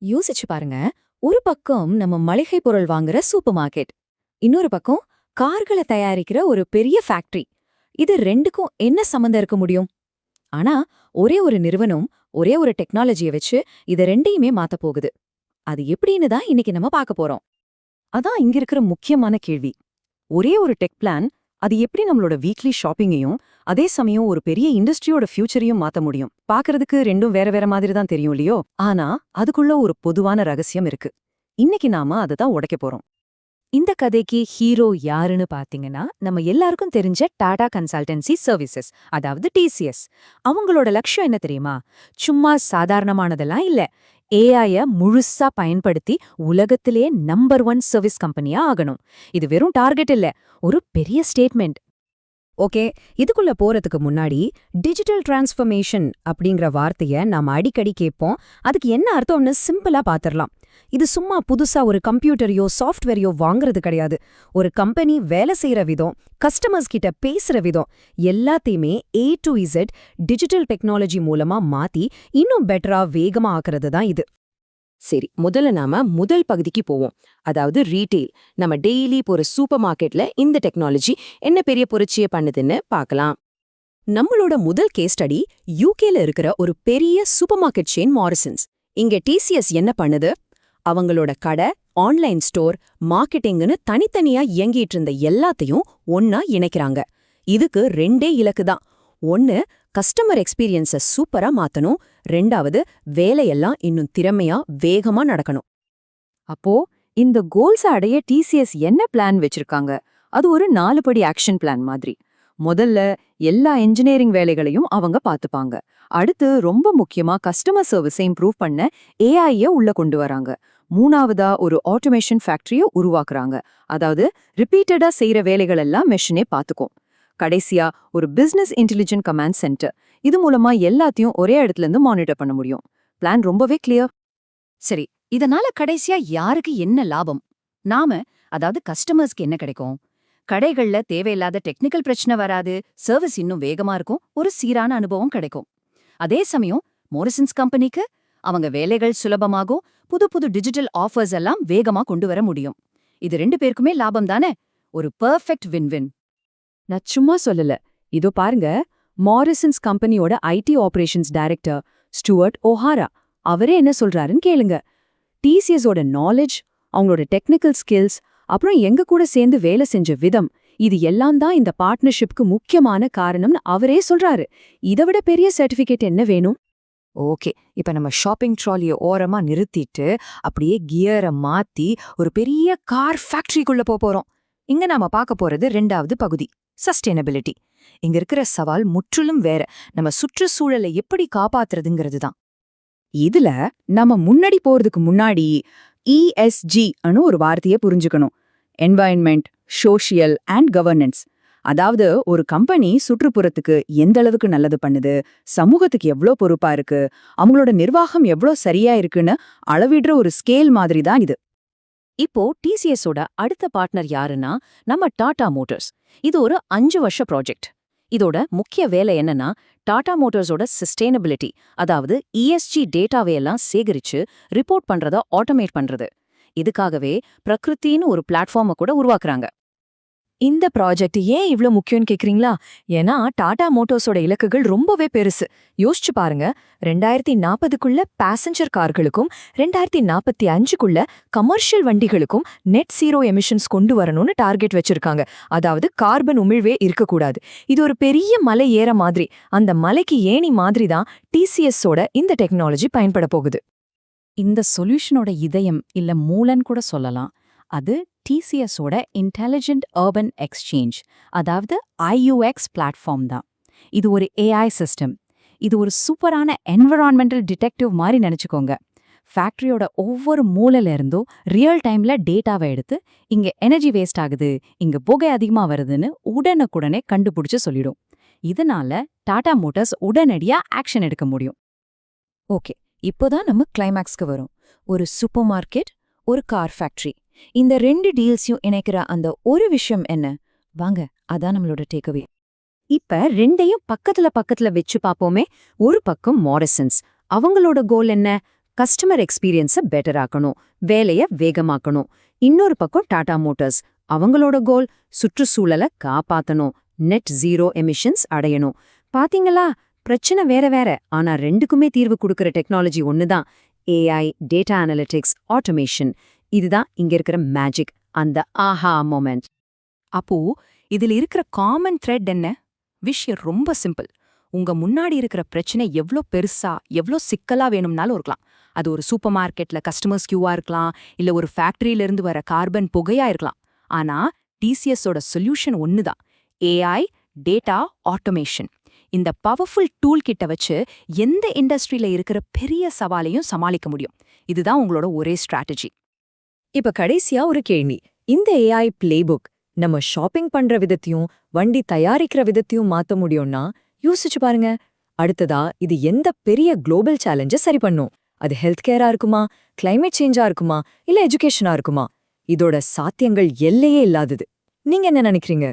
யோசிச்சு பாருங்க. ஒரு பக்கம் நம்ம மளிகை பொருள் வாங்குற சூப்பர் மார்க்கெட், இன்னொரு பக்கம் கார்கள தயாரிக்கிற ஒரு பெரிய ஃபேக்டரி. இது ரெண்டுக்கும் என்ன சம்மந்தம் இருக்க முடியும்? ஆனா ஒரே ஒரு நிறுவனம், ஒரே ஒரு டெக்னாலஜிய வச்சு இத ரெண்டையுமே மாத்தப் போகுது. அது எப்படின்னு தான் இன்னைக்கு நம்ம பார்க்க போறோம். அதான் இங்க இருக்கிற முக்கியமான கேள்வி. ஒரே ஒரு டெக் பிளான், அது எப்படி நம்மளோட வீக்லி ஷாப்பிங்கையும் அதே சமயம் ஒரு பெரிய இண்டஸ்ட்ரியோட ஃபியூச்சரையும் மாத்த முடியும்? பார்க்கறதுக்கு ரெண்டும் வேற வேற மாதிரி தான் தெரியும் இல்லையோ? ஆனா அதுக்குள்ள ஒரு பொதுவான ரகசியம் இருக்கு. இன்னைக்கு நாம அதை தான் உடைக்க போறோம். இந்த கதைக்கு ஹீரோ யாருன்னு பாத்தீங்கன்னா, நம்ம எல்லாருக்கும் தெரிஞ்ச டாடா கன்சல்டன்சி சர்வீசஸ், அதாவது டிசிஎஸ். அவங்களோட லட்சியம் என்ன தெரியுமா? சும்மா சாதாரணமானதெல்லாம் இல்ல. ஏஐய முழுசா பயன்படுத்தி உலகத்திலேயே நம்பர் 1 சர்வீஸ் கம்பெனியா ஆகணும். இது வெறும் டார்கெட் இல்ல, ஒரு பெரிய ஸ்டேட்மெண்ட். ஓகே, இதுக்குள்ள போறதுக்கு முன்னாடி டிஜிட்டல் டிரான்ஸ்ஃபர்மேஷன் அப்படிங்கிற வார்த்தைய நாம அடிக்கடி கேட்போம். அதுக்கு என்ன அர்த்தம்னு சிம்பிளா பாத்திரலாம். இது சும்மா புதுசா ஒரு கம்ப்யூட்டரையோ சாஃப்ட்வேரையோ வாங்குறது கிடையாது. ஒரு கம்பெனி வேலை செய்யற விதம், கஸ்டமர்ஸ் கிட்ட பேசுற விதம் எல்லாத்தையுமே A to Z digital technology மூலமா மாத்தி இன்னும் பெட்டரா வேகமா ஆக்குறது தான் இது. சரி, முதல்ல நாம முதல் பகுதிக்கு போவோம். அதாவது ரீட்டெயில். நம்ம டெய்லி போற சூப்பர் மார்க்கெட்ல இந்த டெக்னாலஜி என்ன பெரிய புரட்சியை பண்ணுதுன்னு பார்க்கலாம். நம்மளோட முதல் கேஸ் ஸ்டடி யூகேல இருக்கிற ஒரு பெரிய சூப்பர் மார்க்கெட் செயின் மாரிசன்ஸ். இங்க டிசிஎஸ் என்ன பண்ணுது? அவங்களோட கடை, ஆன்லைன் ஸ்டோர், மார்க்கெட்டிங்னு தனித்தனியா இயங்கிட்டு இருந்த எல்லாத்தையும் ஒன்னா இணைக்கிறாங்க. இதுக்கு ரெண்டே இலக்கு தான். ஒன்னு, கஸ்டமர் எக்ஸ்பீரியன்ஸை சூப்பரா மாத்தணும். ரெண்டாவது, வேலையெல்லாம் இன்னும் திறமையா வேகமா நடக்கணும். அப்போ இந்த கோல்ஸ அடைய டிசிஎஸ் என்ன பிளான் வச்சிருக்காங்க? அது ஒரு 4 படி ஆக்ஷன் பிளான் மாதிரி. முதல்ல எல்லா என்ஜினியரிங் வேலைகளையும் அவங்க பாத்துப்பாங்க. அடுத்து ரொம்ப முக்கியமா கஸ்டமர் சர்வீஸை இம்ப்ரூவ் பண்ண ஏஐய உள்ள கொண்டு வராங்க. மூணாவதா ஒரு ஆட்டோமேஷன் ஃபேக்டரிய உருவாக்குறாங்க. அதாவது ரிப்பீட்டடா செய்யற வேலைகள் எல்லாம் மெஷினே பாத்துக்கும். கடைசியா ஒரு பிசினஸ் இன்டெலிஜென்ட் கமாண்ட் சென்டர். இது மூலமா எல்லாத்தையும் ஒரே இடத்துல இருந்து மானிட்டர் பண்ண முடியும். பிளான் ரொம்பவே கிளியர். சரி, இதனால கடைசியா யாருக்கு என்ன லாபம்? நாம, அதாவது கஸ்டமர்ஸ்க்கு என்ன கிடைக்கும்? கடைகள்ல தேவையில்லாத டெக்னிக்கல் பிரச்சனை வராது, சர்வீஸ் இன்னும் வேகமா இருக்கும், ஒரு சீரான அனுபவம் கிடைக்கும். அதே சமயம் மோரிசன்ஸ் கம்பெனிக்கு அவங்க வேலைகள் சுலபமாகும், புது புது டிஜிட்டல் ஆஃபர்ஸ் எல்லாம் வேகமா கொண்டு வர முடியும். இது ரெண்டு பேருக்குமே லாபம் தானே? ஒரு பெர்ஃபெக்ட் வின்-வின். நான் சும்மா சொல்லல. இதோ பாருங்க, மாரிசன்ஸ் கம்பெனியோட IT operations director Stuart O'Hara அவரே என்ன சொல்றாருன்னு கேளுங்க. டிசிஎஸோட நாலேஜ், அவங்களோட டெக்னிக்கல் ஸ்கில்ஸ், அப்புறம் எங்க கூட சேர்ந்து வேலை செஞ்ச விதம், இது எல்லாம் தான் இந்த பார்ட்னர்ஷிப்க்கு முக்கியமான காரணம்னு அவரே சொல்றாரு. இதை விட பெரிய சர்டிபிகேட் என்ன வேணும்? ஓகே, இப்ப நம்ம ஷாப்பிங் ட்ராலியை ஓரமா நிறுத்திட்டு அப்படியே கியரை மாத்தி ஒரு பெரிய கார் ஃபேக்டரிக்குள்ள போறோம். இங்க நாம பார்க்க போறது ரெண்டாவது பகுதி, சஸ்டைனபிலிட்டி. இங்க இருக்கிற சவால் முற்றிலும் வேற. நம்ம சுற்றுச்சூழலை எப்படி காப்பாத்துறதுங்கிறது தான். இதுல நம்ம முன்னாடி போறதுக்கு முன்னாடி ESG அனு ஒரு வார்த்தையை புரிஞ்சுக்கணும். Environment, social and governance. அதாவது ஒரு கம்பெனி சுற்றுப்புறத்துக்கு எந்த அளவுக்கு நல்லது பண்ணுது, சமூகத்துக்கு எவ்வளோ பொறுப்பா இருக்கு, அவங்களோட நிர்வாகம் எவ்வளோ சரியா இருக்குன்னு அளவிடுற ஒரு ஸ்கேல் மாதிரி தான் இது. இப்போ டிசிஎஸோட அடுத்த பார்ட்னர் யாருன்னா நம்ம டாடா மோட்டார்ஸ். இது ஒரு 5 வருஷ ப்ராஜெக்ட். இதோட முக்கிய வேலை என்னன்னா டாடா மோட்டார்ஸோட சஸ்டைனபிலிட்டி, அதாவது ESG டேட்டாவையெல்லாம் சேகரிச்சு ரிப்போர்ட் பண்றத ஆட்டோமேட் பண்றது. இதுக்காகவே பிரகிருத்தின்னு ஒரு பிளாட்ஃபார்மை கூட உருவாக்குறாங்க. இந்த ப்ராஜெக்ட் ஏன் இவ்ளோ முக்கியம்னு கேக்குறீங்களா? ஏன்னா டாடா மோட்டார்ஸோட இலக்குகள் ரொம்பவே பெருசு. யோசிச்சு பாருங்க, 2040க்குள்ள பேசஞ்சர் கார்களுக்கும் 2045க்குள்ள கமர்ஷியல் வண்டிகளுக்கும் நெட் ஜீரோ எமிஷன்ஸ் கொண்டு வரணும்னு டார்கெட் வச்சிருக்காங்க. அதாவது கார்பன் உமிழ்வே இருக்கக்கூடாது. இது ஒரு பெரிய மலை ஏற மாதிரி, அந்த மலைக்கு ஏணி மாதிரி தான் டிசிஎஸோட இந்த டெக்னாலஜி பயன்பட போகுது. இந்த சொல்யூஷனோட இதயம் இல்ல மூலன்னு கூட சொல்லலாம். அது டிசிஎஸோட இன்டெலிஜென்ட் அர்பன் எக்ஸ்சேஞ்ச், அதாவது IUX பிளாட்ஃபார்ம் தான். இது ஒரு AI சிஸ்டம். இது ஒரு சூப்பரான என்விரான்மெண்டல் டிடெக்டிவ் மாதிரி நினைச்சுக்கோங்க. ஃபேக்டரியோட ஒவ்வொரு மூலையில இருந்தும் ரியல் டைம்ல டேட்டாவை எடுத்து இங்க எனர்ஜி வேஸ்ட் ஆகுது, இங்க புகை அதிகமா வருதுன்னு உடனுக்குடனே கண்டுபிடிச்சு சொல்லிடும். இதனால டாடா மோட்டார்ஸ் உடனடியா ஆக்ஷன் எடுக்க முடியும். ஓகே, இப்போதான் நம்ம கிளைமேக்ஸ்க்கு வரும். ஒரு சூப்பர் மார்க்கெட், ஒரு கார் ஃபேக்டரி. இந்த 2 டீல்ஸையும் இணைக்கிற அந்த ஒரு விஷயம் என்ன? வாங்க, அதான் நம்மளோட டேக்அவே. இப்ப ரெண்டையும் பக்கத்துல பக்கத்துல வச்சு பாப்போமே. ஒரு பக்கம் மாரிசன்ஸ். அவங்களோட கோல் என்ன? கஸ்டமர் எக்ஸ்பீரியன்ஸை பெட்டர் ஆக்கணும், வேலைய வேகமாக்கணும். இன்னொரு பக்கம் டாடா மோட்டார்ஸ், அவங்களோட கோல் சுற்றுச்சூழலை காப்பாத்தணும், நெட் ஜீரோ எமிஷன்ஸ் அடையணும். பாத்தீங்களா, பிரச்சனை வேற வேற, ஆனா ரெண்டுக்குமே தீர்வு கொடுக்கிற டெக்னாலஜி ஒண்ணுதான். AI, data analytics, automation. இதுதான் இங்க இருக்கிற மேஜிக், அந்த ஆஹா மொமெண்ட். அப்போ இதுல இருக்கிற காமன் த்ரெட் என்ன? விஷயம் ரொம்ப சிம்பிள். உங்க முன்னாடி இருக்கிற பிரச்சனை எவ்ளோ பெருசா, எவ்ளோ சிக்கலா வேணும்னாலும் இருக்கலாம். அது ஒரு சூப்பர் மார்க்கெட்ல கஸ்டமர்ஸ் கியூவா இருக்கலாம், இல்ல ஒரு ஃபேக்டரியில இருந்து வர கார்பன் புகையா இருக்கலாம். ஆனா டிசிஎஸோட சொல்யூஷன் ஒண்ணுதான்: ஏஐ, டேட்டா, ஆட்டோமேஷன். இந்த பவர்ஃபுல் டூல் கிட்ட வச்சு எந்த இண்டஸ்ட்ரியில இருக்கிற பெரிய சவாலையும் சமாளிக்க முடியும். இதுதான் உங்களோட ஒரே ஸ்ட்ராட்டஜி. இப்ப கடைசியா ஒரு கேள்வி. இந்த ஏஐ பிளேபுக் நம்ம ஷாப்பிங் பண்ற விதத்தையும் வண்டி தயாரிக்கிற விதத்தையும் மாத்த முடியும்னா யோசிச்சு பாருங்க. அடுத்ததா இது எந்த பெரிய குளோபல் சேலஞ்ச சரி பண்ணும்? அது ஹெல்த் கேரா இருக்குமா, கிளைமேட் சேஞ்சா இருக்குமா, இல்ல எஜுகேஷனா இருக்குமா? இதோட சாத்தியங்கள் எல்லையே இல்லாதது. நீங்க என்ன நினைக்கிறீங்க?